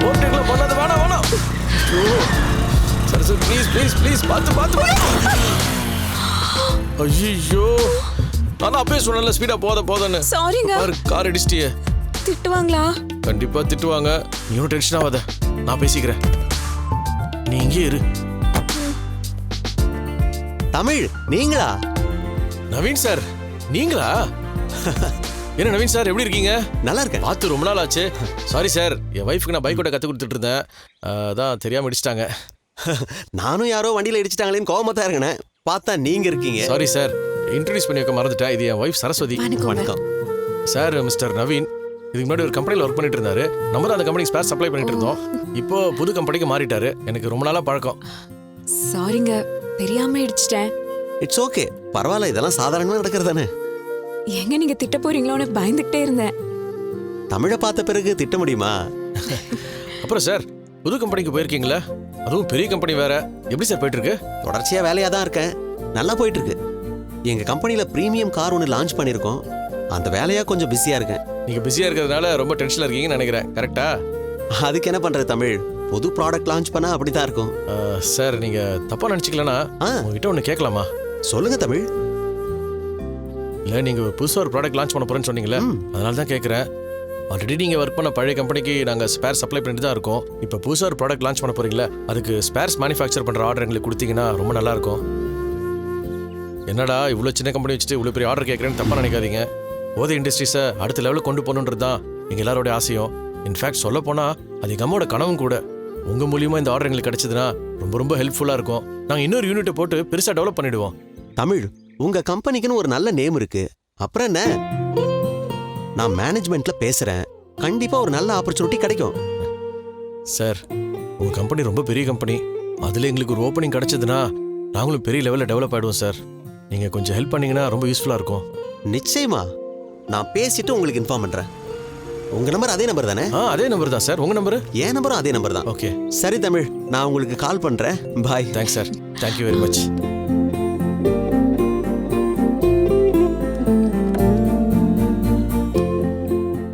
ஓவர்டேக்லாம் பண்ணாத, வேணாம் வேணாம். சார் ப்ளீஸ் ப்ளீஸ் ப்ளீஸ் பார்த்து. ஐயோ, நான் அப்பவே சொன்னேன்ல ஸ்பீடா போதன்னு. சாரிங்க. கார் அடிச்சிட்டியே. திட்டுவாங்களா? கண்டிப்பா திட்டுவாங்க. நீ ஒன்றும் டென்ஷன் ஆகாத, நான் பேசிக்கிறேன். நீ இங்கே இரு. தமிழ், நீங்களா? நவீன் சார், நீங்களா? என்ன நவீன் சார், எப்படி இருக்கீங்க? நல்லா இருக்கேன். பார்த்து ரொம்ப நாள் ஆச்சு. சாரி சார், என் வைஃப்க்கு நான் பைக் ஓட்ட கற்றுக் கொடுத்துட்டு இருந்தேன். அதான் தெரியாமல் இடிச்சிட்டாங்க. நானும் யாரோ வண்டியில் இடிச்சிட்டாங்களேன்னு கோவமா தான் இருக்கேன். பார்த்தா நீங்க இருக்கீங்க. சாரி சார், இன்ட்ரடியூஸ் பண்ணி வைக்க மறந்துட்டேன். இது என் வைஃப் சரஸ்வதி. வணக்கம் சார். மிஸ்டர் நவீன் இதுக்கு முன்னாடி ஒரு கம்பெனியில் ஒர்க் பண்ணிட்டு இருந்தாரு. நம்ம தான் அந்த கம்பெனிக்கு ஸ்பேர் சப்ளை பண்ணிட்டு இருந்தோம். இப்போ புது கம்பெனிக்கு மாறிட்டாரு. எனக்கு ரொம்ப நாளா பழக்கம். சாரிங்க, தெரியாம இடிச்சிட்டேன். இட்ஸ் ஓகே, பரவாயில்ல. இதெல்லாம் சாதாரணமாக நடக்கிறது தானே. எங்க நீங்க திட்ட போறீங்களோன்னு பயந்துகிட்டே இருந்தேன். தமிழை பார்த்த பிறகு திட்ட முடியுமா? அப்புறம் சார், புது கம்பெனிக்கு போயிருக்கீங்களா? அதுவும் பெரிய கம்பெனி வேற. எப்படி சார் போயிட்டு இருக்கு? தொடர்ச்சியா வேலையா தான் இருக்கேன். நல்லா போயிட்டு இருக்கு. எங்க கம்பெனில பிரீமியம் கார் ஒன்று லான்ச் பண்ணிருக்கோம். அந்த வேலையா கொஞ்சம் பிஸியா இருக்கேன். நீங்க பிஸியா இருக்கிறதுனால ரொம்ப டென்ஷன்ல இருக்கீங்கன்னு நினைக்கிறேன். கரெக்டா? அதுக்கு என்ன பண்றது தமிழ், புது ப்ராடக்ட் லான்ச் பண்ணா அப்படிதான் இருக்கும். சார், நீங்க தப்பா நினைச்சிக்கலனா உங்ககிட்ட ஒன்று கேட்கலாமா? சொல்லுங்க தமிழ். இல்லை, நீங்க புதுசாக ஒரு ப்ராடக்ட் லான்ச் பண்ண போறேன்னு சொன்னீங்களே, அதனால தான் கேட்குறேன். ஆல்ரெடி நீங்கள் ஒர்க் பண்ண பழைய கம்பெனிக்கு நாங்கள் ஸ்பேர் சப்ளை பண்ணிட்டு தான் இருக்கோம். இப்போ புதுசாக ஒரு ப்ராடக்ட் லான்ச் பண்ண போறீங்களா, அதுக்கு ஸ்பேர்ஸ் மேனுஃபேக்சர் பண்ணுற ஆர்டர் எங்களுக்கு கொடுத்தீங்கன்னா ரொம்ப நல்லா இருக்கும். என்னடா இவ்வளோ சின்ன கம்பெனி வச்சுட்டு இவ்வளோ பெரிய ஆர்டர் கேட்குறேன்னு தப்பாக நினைக்காதீங்க. போதை இண்டஸ்ட்ரீஸை அடுத்த லெவலில் கொண்டு போகணுன்றது தான் எங்கள் எல்லாரோட ஆசையும். இன்ஃபேக்ட் சொல்ல போனால் அது எங்கள் அம்மாவோட கனவும் கூட. உங்கள் மூலியமாக இந்த ஆர்டர் எங்களுக்கு கிடைச்சதுன்னா ரொம்ப ரொம்ப ஹெல்ப்ஃபுல்லாக இருக்கும். நாங்கள் இன்னொரு யூனிட்டை போட்டு பெருசாக டெவலப் பண்ணிடுவோம். தமிழ், உங்க கம்பெனிக்குன்னு ஒரு நல்ல நேம் இருக்கு. அப்புறம் என்ன, நான் மேனேஜ்மெண்ட்ல பேசுறேன். கண்டிப்பா ஒரு நல்ல ஆப்பர்ச்சுனிட்டி கிடைக்கும். சார், உங்க கம்பெனி ரொம்ப பெரிய கம்பெனி. அதுல எங்களுக்கு ஒரு ஓப்பனிங் கிடைச்சதுன்னா நாங்களும் பெரிய லெவலில் டெவலப் ஆயிடுவோம் சார். நீங்க கொஞ்சம் ஹெல்ப் பண்ணீங்கன்னா ரொம்ப யூஸ்ஃபுல்லா இருக்கும். நிச்சயமா, நான் பேசிட்டு உங்களுக்கு இன்ஃபார்ம் பண்றேன். உங்க நம்பர் அதே நம்பர் தானே? அதே நம்பர் தான் சார். உங்க நம்பர்? என் நம்பரும் அதே நம்பர் தான். ஓகே, சரி தமிழ், நான் உங்களுக்கு கால் பண்றேன். Bye. Thanks sir. Thank you very much.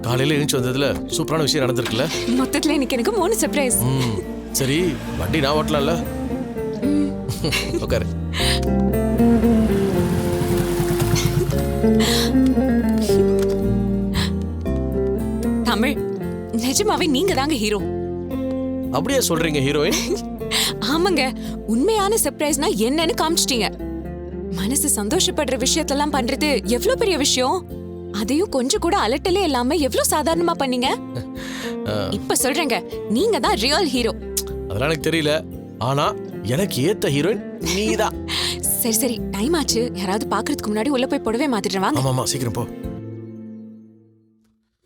காலையில எழுந்து வந்ததுல சூப்பரான விஷயம் நடந்திருக்குல்ல. மொத்தத்துல இன்னைக்கு எனக்கு 3 சர்ப்ரைஸ். சரி, வண்டி நான் ஓட்டலாம்ல. உட்காரு. தமிழ், நிஜமாவே நீங்க தாங்க ஹீரோ. அப்படியே சொல்றீங்க ஹீரோயின்? ஆமாங்க, உண்மையான சர்ப்ரைஸ்னா என்னன்னு காமிச்சிட்டீங்க. மனசு சந்தோஷப்படுற விஷயத்தெல்லாம் பண்றது எவ்வளவு பெரிய விஷயம். அதையும் கொஞ்சம் கூட அலட்டலே இல்லாம எவ்வளவு சாதாரணமா பண்ணீங்க. இப்ப சொல்றேங்க, நீங்க தான் ரியல் ஹீரோ. அதெல்லாம் எனக்கு தெரியல, ஆனா எனக்கு ஏத்த ஹீரோயின் நீதான். சரி சரி, டைம் ஆச்சு. யாராவது பாக்குறதுக்கு முன்னாடி உள்ள போய் புடவை மாத்திடுறேன். வாங்க. ஆமா, சீக்கிரம் போ.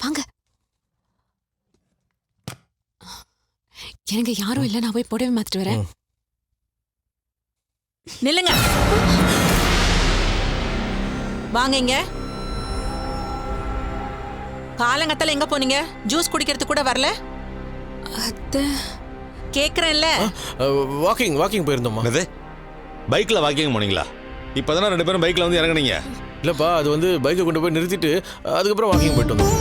வாங்க. எனக்கு யாரும் இல்ல, நான் போய் புடவை மாத்திட்டு வரேன். நில்லுங்க, வாங்க. இங்க காலங்கத்தால எங்க போனீங்க? ஜூஸ் குடிக்கிறதுக்கு கூட வரல? அத்தை, கேக்குறேன்ல. வாக்கிங் போயிருந்தோமா? பைக்ல வாக்கிங் போனீங்களா? இப்பதானே 2 பேரும் பைக்ல வந்து இறங்குனீங்க. இல்லப்பா, அது வந்து பைக்கை கொண்டு போய் நிறுத்திட்டு அதுக்கப்புறம் வாக்கிங் போயிட்டு வந்தோம்.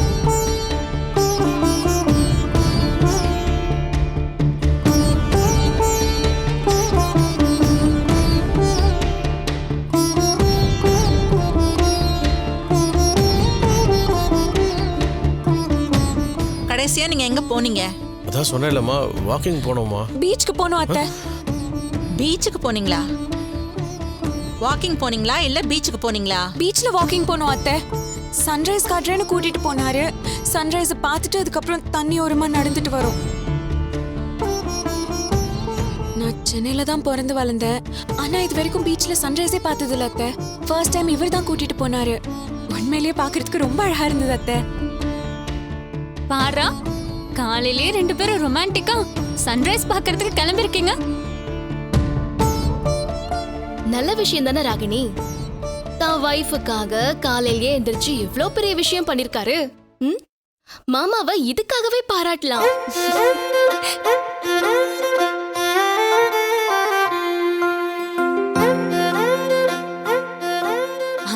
கடைசியா நீங்க எங்க போனீங்க? அதான் சொன்னேன்லம்மா, வாக்கிங் போனோமா. பீச்சுக்கு போனோம் அத்தை. பீச்சுக்கு போனீங்களா? வாக்கிங் போனீங்களா இல்ல பீச்சுக்கு போனீங்களா? பீச்ல வாக்கிங் போனோம் அத்தை. சன்ரைஸ் காட்டுறேன்னு கூட்டிட்டு போனாரு. சன்ரைஸ் பார்த்துட்டு அதுக்கப்புறம் தண்ணி ஓரமா நடந்துட்டு வரோம். நான் சென்னையில தான் பிறந்து வளர்ந்தேன். ஆனா இது வரைக்கும் பீச்ல சன்ரைஸே பார்த்தது இல்ல அத்தை. ஃபர்ஸ்ட் டைம் இவர் தான் கூட்டிட்டு போனாரு. உண்மையிலேயே பாக்குறதுக்கு ரொம்ப அழகா இருந்தது அத்தை. பாரா, காலையிலேயே 2 பேரும் ரொமான்டிக்கா சன்ரைஸ் பார்க்கிறதுக்கு கிளம்பிருக்கீங்க. நல்ல விஷயம் தானே ராகினி. தான் வைஃபுக்காக காலையிலேயே எந்திரிச்சு இவ்ளோ பெரிய விஷயம் பண்ணிருக்காரு. மாமாவை இதுக்காகவே பாராட்டலாம்.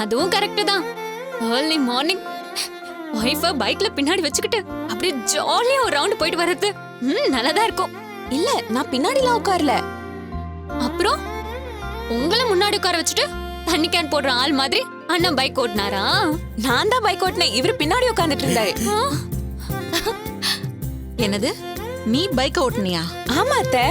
அதுவும் கரெக்ட் தான். ஏர்லி மார்னிங் வைஃப பைக்ல பின்னாடி வச்சுக்கிட்டு அப்படியே ஜாலியா ஒரு ரவுண்ட் போயிட்டு வர்றது நல்லாதான் இருக்கும். இல்ல நான் பின்னாடிலாம் உட்கார்ல. அப்புறம் உங்களை முன்னாடி உட்கார வச்சுட்டு தண்ணி கேன் போடுற ஆள் மாதிரி அண்ணன் பைக் ஓட்டினாரா? நான் தான் பைக் ஓட்டினேன், இவரு பின்னாடி உட்கார்ந்துட்டு இருந்தாரு. என்னது, நீ பைக்க ஓட்டுனியா? ஆமா அத்தை,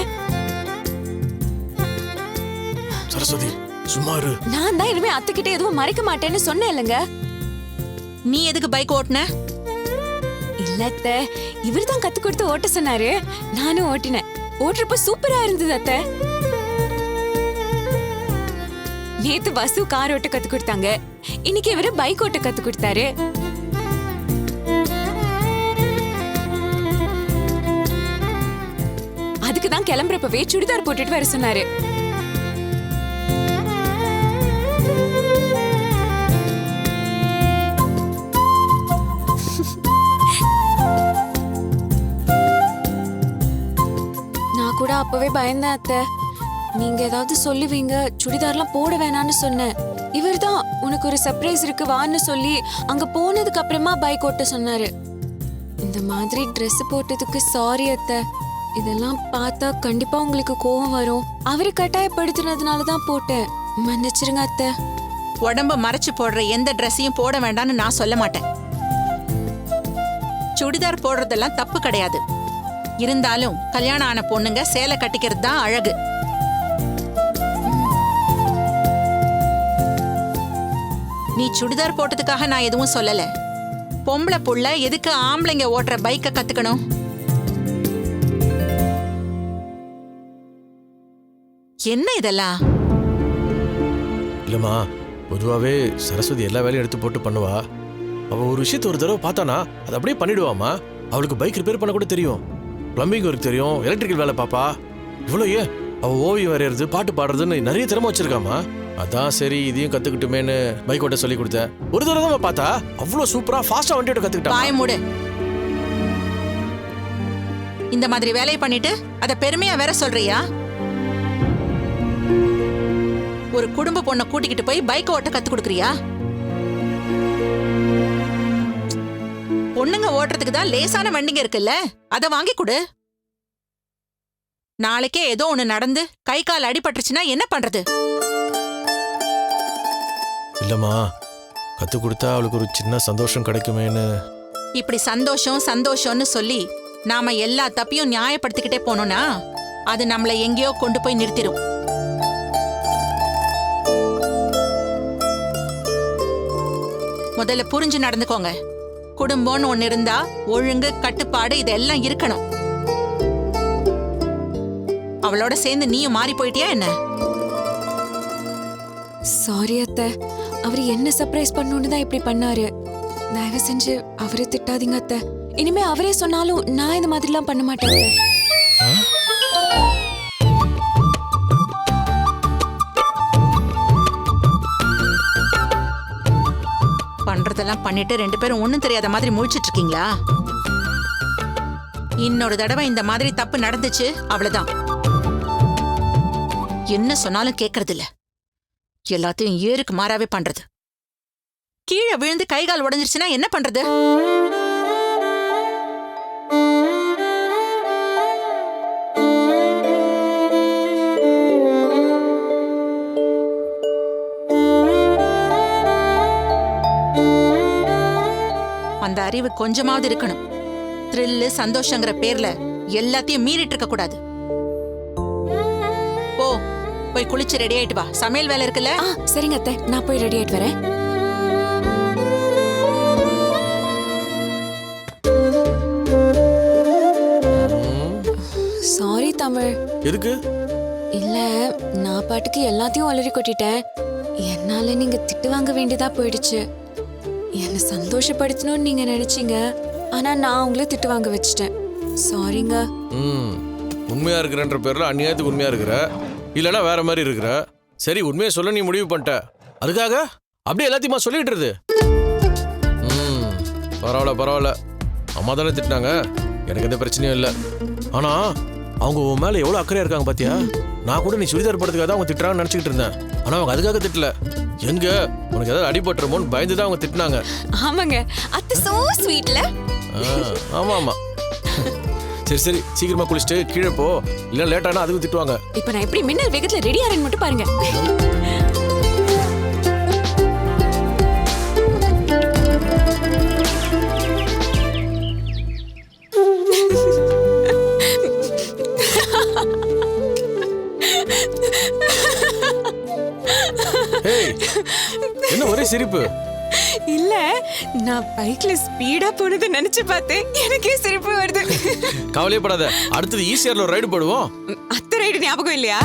சரஸ்வதி சும்மா இரு. நான் தான் இனிமே அத்தைக்கிட்ட எதுவும் மறைக்க மாட்டேன்னு சொன்னேன் இல்லைங்க. நீ எதுக்கு பைக் ஓட்டுன? இல்ல அத்தை, இவர் தான் கத்து கொடுத்து ஓட்ட சொன்னாரு, நானும் ஓட்டினேன். ஓட்டுறப்ப சூப்பரா இருந்தது அத்தை. நேத்து பசு கார் ஓட்ட கத்து கொடுத்தாங்க, இன்னைக்கு இவரு பைக் ஓட்ட கத்து கொடுத்தாரு. அதுக்குதான் கிளம்புறப்பவே சுடிதார் போட்டுட்டு வர சொன்னாரு. நான் கூட அப்பவே பயந்தேன் அத்தை, நீங்க ஏதாவது சொல்லுவீங்க, சுடிதார்லாம் போட வேணாம்னு சொன்னேன். இவர்தான் உனக்கு ஒரு சர்ப்ரைஸ் இருக்கு வான்னு சொல்லி அங்க போனதுக்கு அப்புறமா பைக் ஓட்ட சொன்னாரு. இந்த மாதிரி Dress போட்டதுக்கு சாரி அத்தை. இதெல்லாம் பார்த்தா கண்டிப்பா உங்களுக்கு கோவம் வரும். அவரு கட்டாயப்படுத்தினதுனால தான் போட்டேன், மன்னிச்சிருங்க அத்தை. உடம்ப மறைச்சு போடுற எந்த ட்ரெஸ்ஸையும் போட வேண்டாம்னு நான் சொல்ல மாட்டேன். சுடிதார் போடுறதெல்லாம் தப்பு கிடையாது. இருந்தாலும் கல்யாணம் ஆன பொண்ணுங்க சேலை கட்டிக்கிறது தான் அழகு. நீ சுடிதார் போட்டதுக்காக நான் எதுவும் சொல்லல. பொம்பளை புள்ள எதுக்கு ஆம்பளைங்க ஓட்டுற பைக்க கத்துக்கணும்? என்ன இதெல்லாம்? இல்லம்மா, பொதுவாவே சரஸ்வதி எல்லா வேலையும் எடுத்து போட்டு பண்ணுவா. அவ ஒரு விஷயத்த ஒரு தடவை பார்த்தானா அதை அப்படியே பண்ணிடுவாமா. அவளுக்கு பைக் ரிப்பேர் பண்ண கூட தெரியும், பிளம்பிங் ஒர்க் தெரியும், எலக்ட்ரிக்கல் வேலை பாப்பா. இவ்வளோ ஏன் அவ ஓவியம் வரையறது, பாட்டு பாடுறதுன்னு நிறைய திறமை வச்சிருக்காமா. அதான் சரி இதையும் கத்துக்கிட்டுமேன்னு பைக் ஓட்ட சொல்லி கொடுத்தேன். ஒரு தடவை தான் பார்த்தா அவ்வளோ சூப்பரா ஃபாஸ்டா வண்டி ஓட்ட கத்துக்கிட்டா. பாய மூடு. இந்த மாதிரி வேலையை பண்ணிட்டு அத பெருமையா வேற சொல்றியா? ஒரு குடும்ப பொண்ணை கூட்டிக்கிட்டு போய் பைக் ஓட்ட கத்து கொடுக்கறியா? பொண்ணுங்க ஓட்டுறதுக்கு தான் லேசான வண்டிங்க இருக்குல்ல, அத வாங்கி கொடு. நாளைக்கே ஏதோ ஒண்ணு நடந்து கை கால் அடிபட்டுச்சுன்னா என்ன பண்றது? இல்லம்மா, கத்து கொடுத்தா அவளுக்கு ஒரு சின்ன சந்தோஷம் கிடைக்குமேன்னு. இப்படி சந்தோஷம் சந்தோஷம்னு சொல்லி நாம எல்லா தப்பையும் நியாயப்படுத்திக்கிட்டே போனோம்னா அது நம்மள எங்கேயோ கொண்டு போய் நிறுத்திடும். முதல்ல புரிஞ்சு நடந்துக்கோங்க. குடும்பம்னு ஒண்ணு இருந்தா ஒழுங்கு, கட்டுப்பாடு இதெல்லாம் இருக்கணும். அவளோட சேர்ந்து நீயும் மாறி போயிட்டியா என்ன? சாரி அத்தை, அவரு என்ன சர்ப்ரைஸ் பண்ணணும்னு தான் இப்படி பண்ணாரு. தயவு செஞ்சு அவரே திட்டாதீங்க அத்தை. இனிமே அவரே சொன்னாலும் நான் இந்த மாதிரிலாம் பண்ண மாட்டேன் அத்தை. பண்றதெல்லாம் பண்ணிட்டு ரெண்டு பேரும் ஒண்ணும் தெரியாத மாதிரி முழிச்சிட்டு இருக்கீங்களா? இன்னொரு தடவை இந்த மாதிரி தப்பு நடந்துச்சு அவ்வளவுதான். என்ன சொன்னாலும் கேக்குறது இல்ல, எல்லாத்தையும் ஏருக்கு மாறாவே பண்றது. கீழே விழுந்து கை கால் உடைஞ்சிருச்சுன்னா என்ன பண்றது? அந்த அறிவு கொஞ்சமாவது இருக்கணும். த்ரில்லு சந்தோஷங்கிற பேர்ல எல்லாத்தையும் மீறிட்டு இருக்க கூடாது. போ, போய் குளிச்சு ரெடி ஆயிட்டு வா, சமையல் வேலை இருக்குல்ல. சரிங்க அத்தை, நான் போய் ரெடி ஆயிட்டு வரேன். சாரி தமிழ். எதுக்கு? இல்ல, நான் பாட்டுக்கு எல்லாத்தையும் அலறி கொட்டிட்டேன். என்னால நீங்க திட்டு வாங்க வேண்டியதா போயிடுச்சு. என்ன சந்தோஷப்படுத்தணும்னு நீங்க நினைச்சீங்க, ஆனா நான் உங்களை திட்டு வாங்க வச்சுட்டேன். சாரிங்க. உண்மையா இருக்கிறன்ற பேர்ல அநியாயத்துக்கு உண்மையா இருக்கிற, இல்லைன்னா வேற மாதிரி இருக்கிற. சரி, உண்மையை சொல்ல நீ முடிவு பண்ணிட்ட, அதுக்காக அப்படியே எல்லாத்தையுமா சொல்லிடுறது? பரவாயில்ல பரவாயில்ல, அம்மா தானே திட்டினாங்க, எனக்கு எந்த பிரச்சனையும் இல்லை. ஆனா அவங்க உன் மேல எவ்வளவு அக்கறையா இருக்காங்க பாத்தியா? நான் கூட நீ சுடிதார் போடுறதுக்காக தான் அவங்க திட்டுறாங்கன்னு நினைச்சுக்கிட்டு இருந்தேன். ஆனா அவங்க அதுக்காக திட்டல, எங்க உனக்கு ஏதாவது அடிபட்டுருமோன்னு பயந்துதான் அவங்க திட்டினாங்க. ஆமாங்க, அத்தை சோ ஸ்வீட்ல. ஆமா ஆமா. சரி சரி, சீக்கிரமா குளிச்சுட்டு கீழே போ, இல்ல லேட் ஆனா அதுக்கு திட்டுவாங்க. இப்ப நான் எப்படி மின்னல் வேகத்துல ரெடி ஆறேன்னு மட்டும் பாருங்க. ஏய், என்ன ஒரே சிரிப்பு? இல்ல, நான் பைக்ல ஸ்பீடா போனதை நினைச்சு பார்த்தேன், எனக்கே சிரிப்பு வருது. கவலையே படாத, அடுத்தது ஈஸியர்ல ஒரு ரைடு போடுவோம். அத்தை ரைடு ஞாபகம் இல்லையா?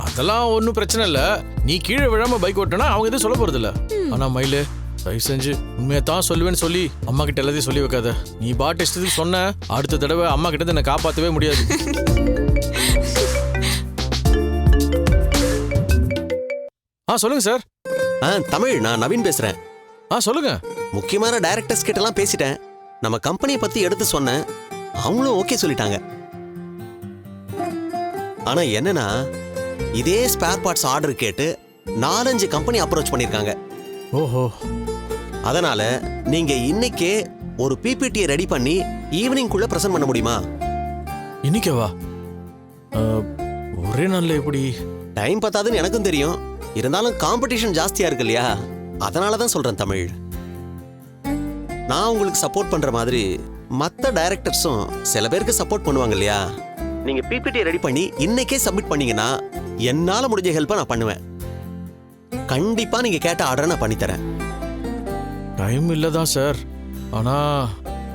அதெல்லாம் ஒன்றும் பிரச்சனை இல்ல. நீ கீழே விழாம பைக் ஓட்டினா அவங்க எதுவும் சொல்ல போறது இல்ல. ஆனா மயிலு, தயவு செஞ்சு உண்மையை தான் சொல்லுவேன்னு சொல்லி அம்மா கிட்ட எல்லாத்தையும் சொல்லி வைக்காத. நீ பாட்டு இஷ்டத்துக்கு சொன்ன, அடுத்த தடவை அம்மா கிட்ட என்னை காப்பாற்றவே முடியாது. சொல்லுங்க சார். தமிழ், நான் நவீன் பேசுறேன். சொல்லுங்க. முக்கியமான டைரக்டர்ஸ் கிட்ட எல்லாம் பேசிட்டேன். நம்ம கம்பெனியை பத்தி எடுத்து சொன்னேன், அவங்களும் ஓகே சொல்லிட்டாங்க. ஆனா என்னன்னா, இதே ஸ்பேர் பார்ட்ஸ் ஆர்டர் கேட்டு 4-5 கம்பெனி அப்ரோச் பண்ணிருக்காங்க. ஓஹோ. அதனால நீங்க இன்னைக்கே ஒரு பிபிடி ரெடி பண்ணி ஈவினிங் குள்ள பிரசன்ட் பண்ண முடியுமா? இன்னைக்கேவா? ஒரே நாள்ல எப்படி? டைம் பத்தாதுன்னு எனக்கும் தெரியும். இருந்தாலும் காம்படிஷன் ஜாஸ்தியா இருக்கு இல்லையா? அதனால தான் சொல்றேன் தமிழ். நான் உங்களுக்கு சப்போர்ட் பண்ற மாதிரி மற்ற டைரக்டர்ஸும் சில பேருக்கு சப்போர்ட் பண்ணுவாங்க இல்லையா? நீங்க பிபிடி ரெடி பண்ணி இன்னைக்கே சப்மிட் பண்ணீங்கன்னா என்னால முடிஞ்ச ஹெல்ப்பை நான் பண்ணுவேன். கண்டிப்பா நீங்க கேட்ட ஆர்டரை நான் பண்ணி தரேன். டைம் இல்லதான் சார். ஆனா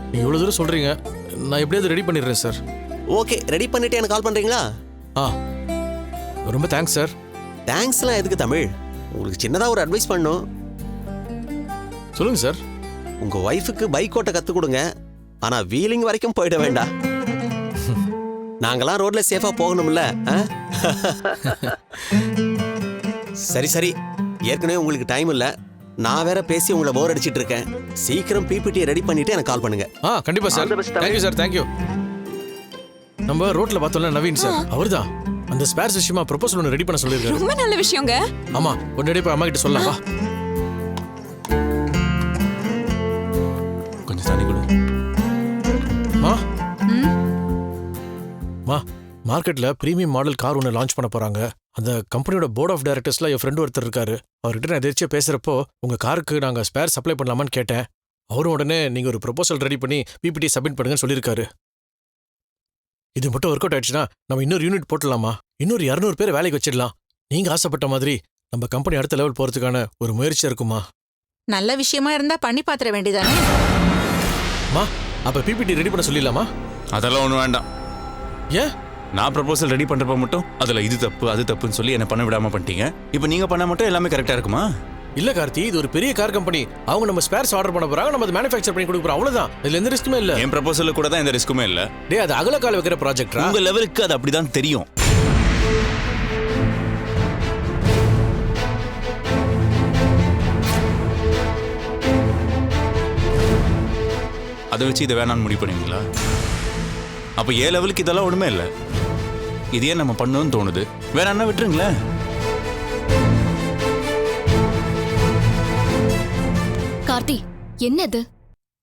நீங்க இவ்வளவு தூரம் சொல்றீங்க, நான் எப்படியாவது ரெடி பண்ணிடுறேன் சார். ஓகே, ரெடி பண்ணிட்டு எனக்கு கால் பண்றீங்களா? ரொம்ப தேங்க்ஸ் சார். தேங்க்ஸ்லாம் எதுக்கு தமிழ்? உங்களுக்கு சின்னதா ஒரு அட்வைஸ் பண்ணும். சொல்லுங்க சார். உங்க ஒய்ஃபுக்கு பைக் ஓட்ட கத்து கொடுங்க. ஆனா வீலிங் வரைக்கும் போயிட வேண்டாம். நாங்களாம் ரோட்ல சேஃபா போகணும்ல. சரி சரி, ஏற்கனவே உங்களுக்கு டைம் இல்ல. நான் வேற பேசி உங்களை போர் அடிச்சிட்டு இருக்கேன். சீக்கிரம் பிபிடி ரெடி பண்ணிட்டு எனக்கு கால் பண்ணுங்க. கண்டிப்பா சார். Thank you sir, thank you. நம்ம ரோட்ல பார்த்தோம்ல நவீன் சார், அவர்தான் அந்த ஸ்பேர்ஸ் விஷயமா ப்ரொபோசல் ஒன்று ரெடி பண்ண சொல்லியிருக்காரு. ரொம்ப நல்ல விஷயங்க. ஆமா, உடனே போய் அம்மா கிட்ட சொல்லலாம். வா, கொஞ்சம் தண்ணி கொடு. மார்க்கெட்ல பிரீமியம் மாடல் கார் ஒன்று லான்ச் பண்ண போறாங்க. அந்த கம்பெனியோட போர்ட் ஆஃப் டைரக்டர்ஸ்ல என் ஃப்ரெண்ட் ஒருத்தர் இருக்காரு. அவர்கிட்ட நான் எதிர்ச்சியா பேசுறப்போ உங்க காருக்கு நாங்க ஸ்பேர் சப்ளை பண்ணலாமான்னு கேட்டேன். அவரும் உடனே நீங்க ஒரு ப்ரொபோசல் ரெடி பண்ணி பிபிடி சப்மிட் பண்ணுங்கன்னு சொல்லியிருக்காரு. இது மட்டும் ஒர்க் அவுட் ஆயிடுச்சுன்னா நம்ம இன்னொரு யூனிட் போட்டலாமா? இன்னொரு 200 பேர் வேலைக்கு வச்சிடலாம். நீங்க ஆசைப்பட்ட மாதிரி நம்ம கம்பெனி அடுத்த லெவல் போறதுக்கான ஒரு முயற்சியா இருக்குமா? நல்ல விஷயமா இருந்தா பண்ணி பாத்திர வேண்டியதானே? அப்ப பிபிடி ரெடி பண்ண சொல்லிடலாமா? அதெல்லாம் ஒன்றும் வேண்டாம். ஏன்? நான் ப்ரொபோசல் ரெடி பண்றப்ப மட்டும் அதுல இது தப்பு அது தப்புன்னு சொல்லி என்ன பண்ண விடாம பண்ணிட்டீங்க. இப்போ நீங்க பண்ண மட்டும் எல்லாமே கரெக்டா இருக்குமா? இல்ல கார்த்தி, இது ஒரு பெரிய கார் கம்பெனி. அவங்க நம்ம ஸ்பேர்ஸ் ஆர்டர் பண்ண போறாங்க, நம்ம அதை மேனுஃபேக்சர் பண்ணி கொடுக்க போறோம். அவ்வளவுதான். இதுல எந்த ரிஸ்க்குமே இல்ல. என் ப்ரொபோசல்ல கூட தான் எந்த ரிஸ்க்குமே இல்ல. டேய், அது அகலக்கால வைக்கிற ப்ராஜெக்ட்டா? உங்க லெவலுக்கு அது அப்படிதான் தெரியும். அதை வச்சு இதை வேணான்னு முடிவு பண்ணுவீங்களா? அப்ப ஏன் லெவலுக்கு இதெல்லாம் ஒண்ணுமே இல்லை. இதையே நம்ம பண்ணணும்னு தோணுது. வேணான்னா விட்டுருங்களேன். கார்த்தி, என்னது?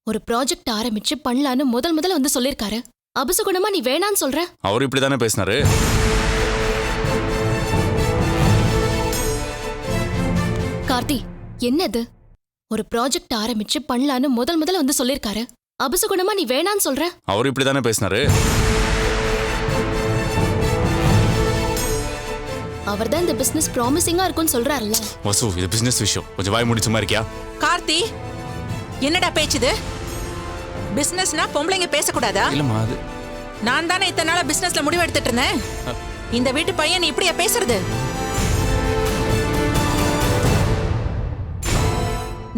ஒரு ப்ராஜெக்ட் ஆரம்பிச்சு பண்ணலான்னு முதல்ல வந்து சொல்லிருக்காரு. அபசகுணமா நீ வேணான்னு சொல்ற? அவரு இப்படிதானே பேசினாரு. கார்த்தி, என்னது? ஒரு ப்ராஜெக்ட் ஆரம்பிச்சு பண்ணலான்னு முதல்ல வந்து சொல்லிருக்காரு. அபசகுணமா நீ வேணான்னு சொல்ற? அவரு இப்படிதானே பேசினாரு. அவர்தான் இந்த பிசினஸ் ப்ராமிசிங்கா இருக்கும்னு சொல்றாருல்ல. வசு, இது பிசினஸ் விஷயம். கொஞ்சம் வாய் மூடி சும்மா இருக்கியா? கார்த்தி, என்னடா பேச்சுது? பிசினஸ்னா பொம்பளைங்க பேசக்கூடாதா? இல்லம்மா, அது நான் தானே இத்தனை நாளா பிசினஸ்ல முடிவு எடுத்துட்டு இருந்தேன். இந்த வீட்டு பையன் இப்படியா பேசுறது?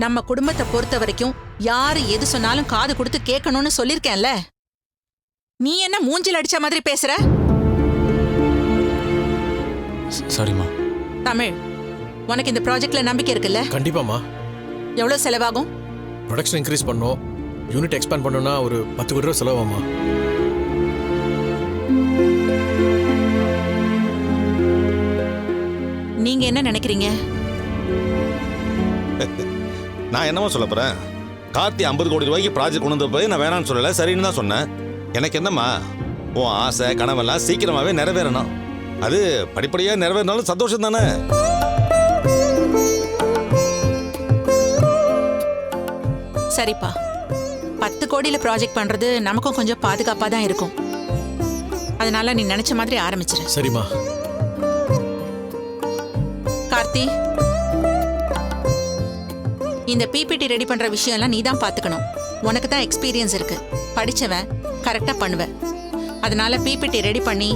நம்ம குடும்பத்தை பொறுத்த வரைக்கும் யாரு எது சொன்னாலும் காது கொடுத்து கேட்கணும்னு சொல்லிருக்கேன்ல. நீ என்ன மூஞ்சில் அடிச்ச மாதிரி பேசுற? சாரிம்மா. தமிழ், உனக்கு இந்த ப்ராஜெக்ட்ல நம்பிக்கை இருக்குல்ல? கண்டிப்பாமா. எவ்வளவு செலவாகும்? ப்ரொடக்ஷன் இன்க்ரீஸ் பண்ணோம், யூனிட் எக்ஸ்பேண்ட் பண்ணோம்னா ஒரு 10 கோடி ரூபா செலவாகுமா? நீங்க என்ன நினைக்கிறீங்க? நான் என்னமோ சொல்ல போறேன். கார்த்தி 50 கோடி ரூபாய்க்கு ப்ராஜெக்ட் கொண்டு வந்த போய் நான் வேணாம்னு சொல்லல, சரின்னு தான் சொன்னேன். எனக்கு என்னம்மா, உன் ஆசை கனவெல்லாம் சீக்கிரமாவே நிறைவேறணும். அது படிப்படியா நிறைவேறினாலும் சந்தோஷம் தானே. சரிப்பா, 10 கோடியில ப்ராஜெக்ட் பண்றது நமக்கும் கொஞ்சம் பாதுகாப்பா தான் இருக்கும். அதனால நீ நினைச்ச மாதிரி ஆரம்பிச்சிரு. சரிம்மா. கார்த்தி, இந்த பிபிடி ரெடி பண்ற விஷயம் எல்லாம் நீ தான் பாத்துக்கணும். உனக்கு தான் எக்ஸ்பீரியன்ஸ் இருக்கு, படிச்சவன், கரெக்டா பண்ணுவ. அதனால பிபிடி ரெடி பண்ணி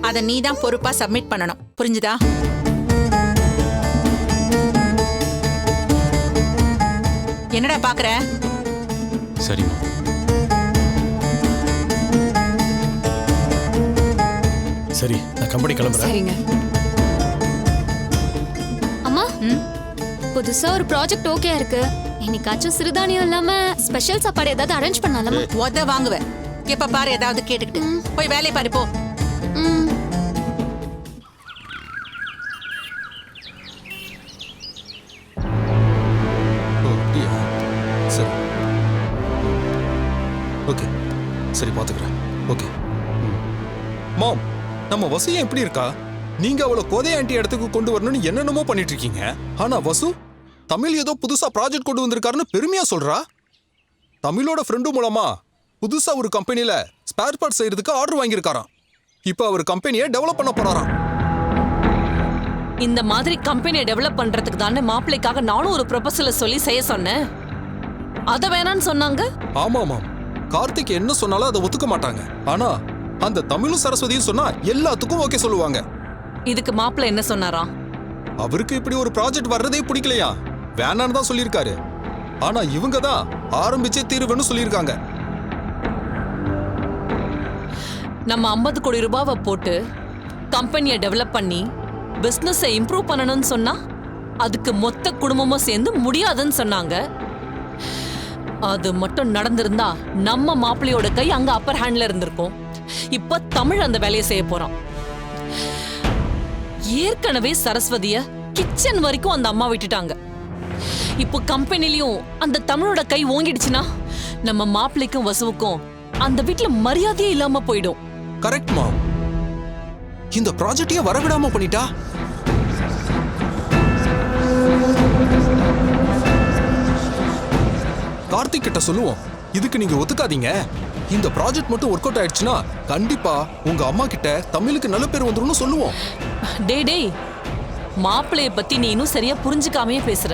அதை நீ தான் பொறுப்பா சப்மிட் பண்ணணும். புரிஞ்சுதா? என்னடா பாக்குற? சரிம்மா. சரி, நான் கம்பெனி கிளம்புறேன். சரிங்க. அம்மா, புதுசா ஒரு ப்ராஜெக்ட் ஓகே இருக்கு. இன்னைக்காச்சும் சிறுதானியம் இல்லாம ஸ்பெஷல் சாப்பாடு ஏதாவது அரேஞ்ச் பண்ணலாமா? உத வாங்குவ. எப்ப பாரு ஏதாவது கேட்டுக்கிட்டு. போய் வேலையை பாரு போ. ம். சரி, ஓகே, சரி பாத்துக்கிறேன். ஓகே மாம், நம்ம வசு ஏன் எப்படி இருக்கா? நீங்க அவளை கோதை ஆண்டி இடத்துக்கு கொண்டு வரணும்னு என்னென்னமோ பண்ணிட்டு இருக்கீங்க. ஆனா வசு தமிழ் ஏதோ புதுசா ப்ராஜெக்ட் கொண்டு வந்திருக்காருன்னு பெருமையா சொல்றா. தமிழோட ஃப்ரெண்டு மூலமா புதுசா ஒரு கம்பெனில ஸ்பேர் பார்ட் செய்யறதுக்கு ஆர்டர் வாங்கியிருக்காராம். இப்போ அவர் கம்பெனியை டெவலப் பண்ண போறாராம். இந்த மாதிரி கம்பெனியை டெவலப் பண்றதுக்கு தானே மாப்பிள்ளைக்காக நானும் ஒரு ப்ரொபோசலை சொல்லி செய்ய சொன்னேன். அத வேணான்னு சொன்னாங்க. ஆமா மாம், கார்த்திக் என்ன சொன்னாலும் அதை ஒத்துக்க மாட்டாங்க. ஆனா அந்த தமிழும் சரஸ்வதியும் சொன்னா எல்லாத்துக்கும் ஓகே சொல்லுவாங்க. இதுக்கு மாப்பிள்ளை என்ன சொன்னாராம்? அவருக்கு இப்படி ஒரு ப்ராஜெக்ட் வர்றதே பிடிக்கலையா, வேணான்னு தான் சொல்லியிருக்காரு. ஆனா இவங்க தான் ஆரம்பிச்சே தீருவேன்னு சொல்லியிருக்காங்க. நம்ம 50 கோடி ரூபாவை போட்டு கம்பெனியை டெவலப் பண்ணி பிசினஸை இம்ப்ரூவ் பண்ணணும்னு சொன்னா அதுக்கு மொத்த குடும்பமும் சேர்ந்து முடியாதுன்னு சொன்னாங்க. அது மட்டும் நடந்திருந்தா நம்ம மாப்பிள்ளையோட கை அங்க அப்பர் ஹேண்ட்ல இருந்திருக்கும். இப்ப தமிழ் அந்த வேலையை செய்ய போறான். ஏற்கனவே சரஸ்வதிய கிச்சன் வரைக்கும் அந்த அம்மா விட்டுட்டாங்க. இப்போ கம்பெனிலையும் அந்த தமிழோட கை ஓங்கிடுச்சுன்னா நம்ம மாப்பிள்ளைக்கும் வசுவுக்கும் அந்த வீட்டுல மரியாதையே இல்லாம போயிடும். கரெக்ட் மாம், இந்த ப்ராஜெக்டையே வரவிடாம பண்ணிட்டா. கார்த்திக் கிட்ட சொல்லுவோம், இதுக்கு நீங்க ஒத்துக்காதீங்க. இந்த ப்ராஜெக்ட் மட்டும் ஒர்க் அவுட் ஆயிடுச்சுன்னா கண்டிப்பா உங்க அம்மா கிட்ட தமிழுக்கு நல்ல பேர் வந்துரும்னு சொல்லுவோம். டேய், மாப்பிள்ளைய பத்தி நீ இன்னும் சரியா புரிஞ்சுக்காமே பேசுற.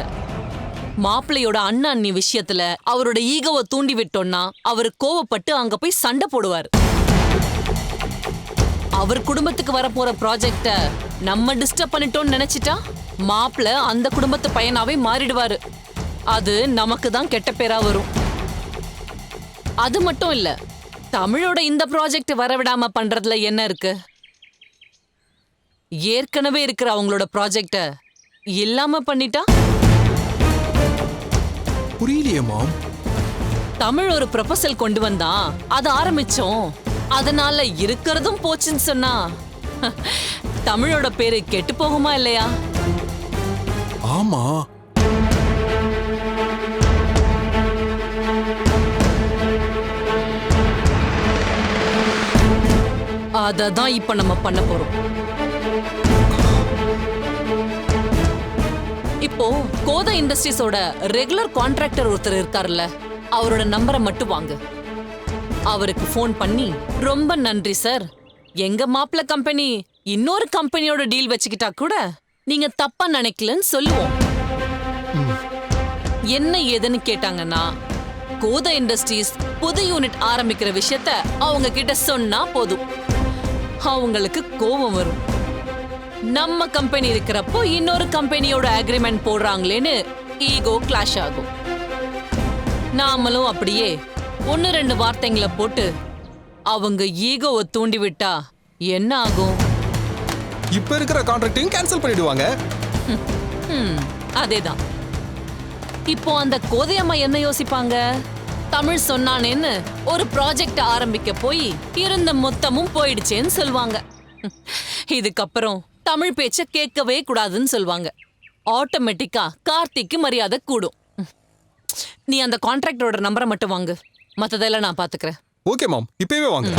மாப்பிள்ளையோட அண்ணன் அண்ணி விஷயத்துல அவரோட ஈகோவை தூண்டி விட்டோம்னா அவர் கோவப்பட்டு அங்க போய் சண்டை போடுவார். அவர் குடும்பத்துக்கு வரப்போற ப்ராஜெக்ட நம்ம டிஸ்டர்ப் பண்ணிட்டோம்னு நினைச்சிட்டா மாப்பிள்ளை அந்த குடும்பத்து பையனாவே மாறிடுவாரு. அது நமக்கு தான் கெட்ட பேரா வரும். அது மட்டும் இல்ல, தமிழோட இந்த ப்ராஜெக்ட் வரவிடாம பண்றதுல என்ன இருக்கு? ஏற்கனவே இருக்கிற அவங்களோட ப்ராஜெக்ட இல்லாம பண்ணிட்டா? புரியலையே மாம். தமிழ் ஒரு ப்ரொபோசல் கொண்டு வந்தா அது ஆரம்பிச்சோம், அதனால இருக்கிறதும் போச்சுன்னு சொன்னா தமிழோட பேரு கெட்டு போகுமா இல்லையா? ஆமா, அததான் இப்ப நம்ம பண்ண போறோம். இப்போ கோதை இண்டஸ்ட்ரீஸோட ரெகுலர் கான்ட்ராக்டர் ஒருத்தர் இருக்காருல்ல, அவரோட நம்பரை மட்டும் வாங்க. அவருக்கு ஃபோன் பண்ணி, ரொம்ப நன்றி சார், எங்க மாப்பிள்ள கம்பெனி இன்னொரு கம்பெனியோட டீல் வச்சுக்கிட்டா கூட நீங்க தப்பா நினைக்கலன்னு சொல்லுவோம். என்ன ஏதுன்னு கேட்டாங்கன்னா கோதை இண்டஸ்ட்ரீஸ் புது யூனிட் ஆரம்பிக்கிற விஷயத்த அவங்க கிட்ட சொன்னா போதும். அவங்களுக்கு கோபம் வரும். நம்ம கம்பெனி இருக்கிறப்போ இன்னொரு கம்பெனியோட அக்ரிமெண்ட் போடுறாங்களேன்னு ஈகோ கிளாஷ் ஆகும். நாமளும் அப்படியே 1-2 வார்த்தைங்களை போட்டு அவங்க ஈகோவை தூண்டி விட்டா என்ன ஆகும்? இப்ப இருக்கிற கான்ட்ராக்டையும் கேன்சல் பண்ணிடுவாங்க. அதேதான். இப்போ அந்த கோதையம்மா என்ன யோசிப்பாங்க? தமிழ் சொன்னானேன்னு ஒரு ப்ராஜெக்ட் ஆரம்பிக்க போய் இருந்த மொத்தமும் போயிடுச்சேன்னு சொல்லுவாங்க. இதுக்கப்புறம் தமிழ் பேச்ச கேட்கவே கூடாதுன்னு சொல்லுவாங்க. ஆட்டோமேட்டிக்கா கார்த்திக்கு மரியாதை கூடும். நீ அந்த கான்ட்ராக்டரோட நம்பரை மட்டும் வாங்கு, மத்ததெல்லாம் நான் பாத்துக்கிறேன். ஓகே மாம், இப்பவே வாங்க.